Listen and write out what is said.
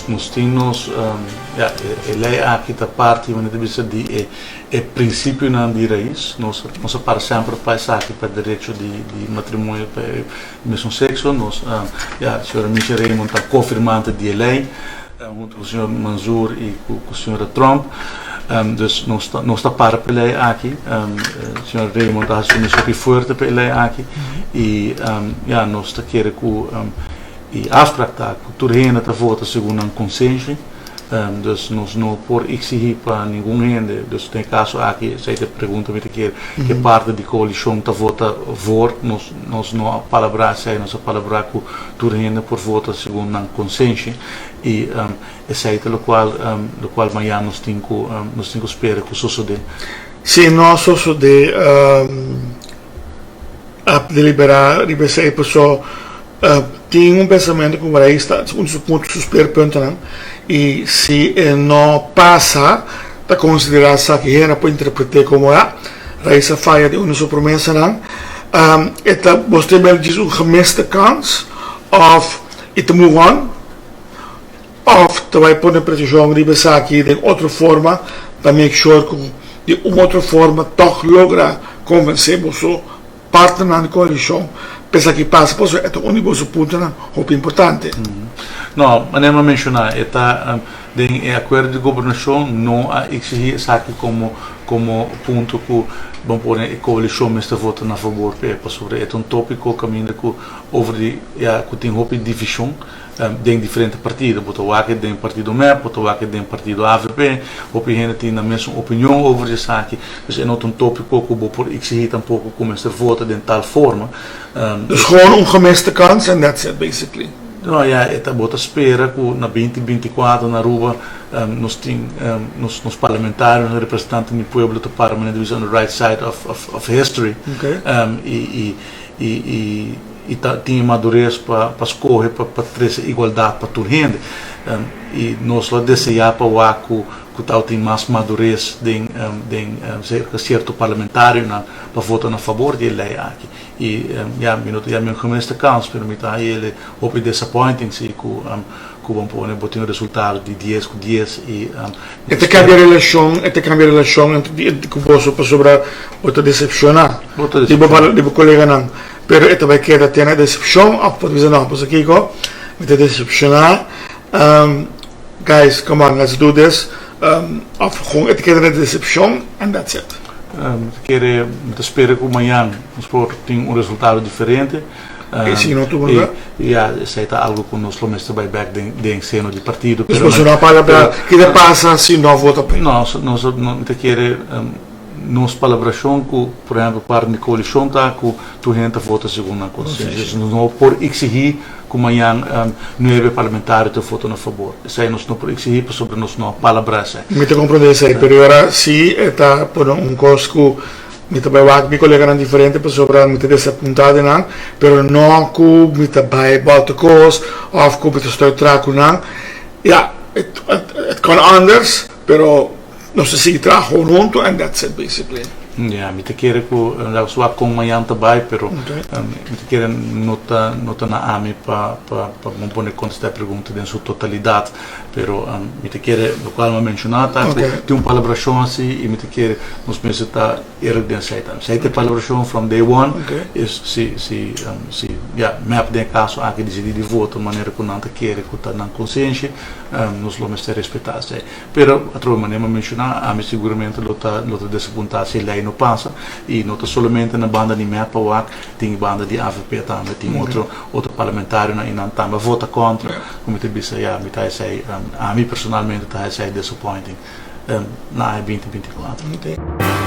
nos temos lei aqui da parte onde deve ser de princípio não de raiz nós para sempre passar aqui para direito de matrimônio para mesmo sexo nós a senhora Michelle Raymond está confirmando de lei junto com o senhor Mansour e com o senhor Trump. Dus não está para lei aqui, o senhor Raymond está assumindo super forte para lei aqui e nós está querendo que a afspraak está que toda gente está vota segundo um consenso, dus nós não por exigir para nenhum gente, dus tem caso aqui, se te pergunta me que parte da coalição está vota for, nós não palavra sai, nós palavra que toda gente por vota segundo um consenso e esse é o qual amanhã nós temos que esperar que suceda. Sim, nós sucede a deliberar, a pessoa tem pensamento que vai estar um dos pontos suspeito e se não passa a considerar que era para interpretar como essa falha de uma promessa você diz gemiste kans of it move on of te vai pôr precisão de pensar aqui de outra forma para make sure que de uma outra forma toch logra convencer você parte da coalição pensa que passa por é o único ponto muito importante. Não, mas nem mencionar está em acordo de governação não a exigir isso aqui como ponto que vamos pôr a coalição está votando a favor para sobre é tópico caminho que over que tem uma divisão de diferentes partidos, botou aqui de partido MEP, botou aqui de partido AVP, o gente tem a mesma opinião over isso aqui, dus é um tópico que vou por exigir tampouco como se vota de tal forma. Dus gewoon gemiste kans and that's it basically. Não, está bota espera que na 2024 na rua nós nos parlamentares, nos representantes do povo do parlamento on the right side of history, e tinha madurez para escolher para trazer igualdade para toda gente e nós lá desejamos para o ACU que tal tem mais madurez de certo parlamentário para votar a favor de lei aqui e me começa a cansa permite a ele houve disappointing se que vão pôr um resultado de 10 com 10 e até cambia a relação entre que você para sobre outra decepcionar de colega não pero esta vai quedar tendo decepção pode dizer não pois aqui me decepcionar guys come on let's do this gewoon esta queda decepção and that's it espero que amanhã nós tenha resultado diferente e aceita algo que nós vamos trabalhar de ensino de partido mas você não fala que passa se não vota nós queremos nos palabração que, por exemplo, parte da coalição está que tu gente vota segundo a consciência. Não por exigir que amanhã 9 parlamentares te votam a favor. Isso aí nós não por exigir sobre nós não palavras. Me te compreendo isso aí, mas agora sim está por coisa que me trabalha com colegas diferentes para sobre me te desapontado não, pero não que me trabalha volta coisa ou que me estou tracando ja, het kan anders, pero no sé si trabajo junto and that's it basically. Ja, me te quero que eu sou com amanhã também, pero me te quero nota na AMI para não pôr conta esta pergunta em sua totalidade, pero me te quero do qual me mencionar tá tem palabração assim e me te quero nos pensa tá erro de aceitar. Aceita palabração from day one is se map de caso aqui decidir de voto maneira que não te quero que tá na consciência nos vamos ter respeitar se. Pero a outra maneira mencionar a me seguramente lota desapontar se lei não passa e não somente na banda de MEP ou tem banda de AVP também tem outro parlamentário e não também vota contra como te disse me tá sei a mim personalmente tá sei disappointing na 2024.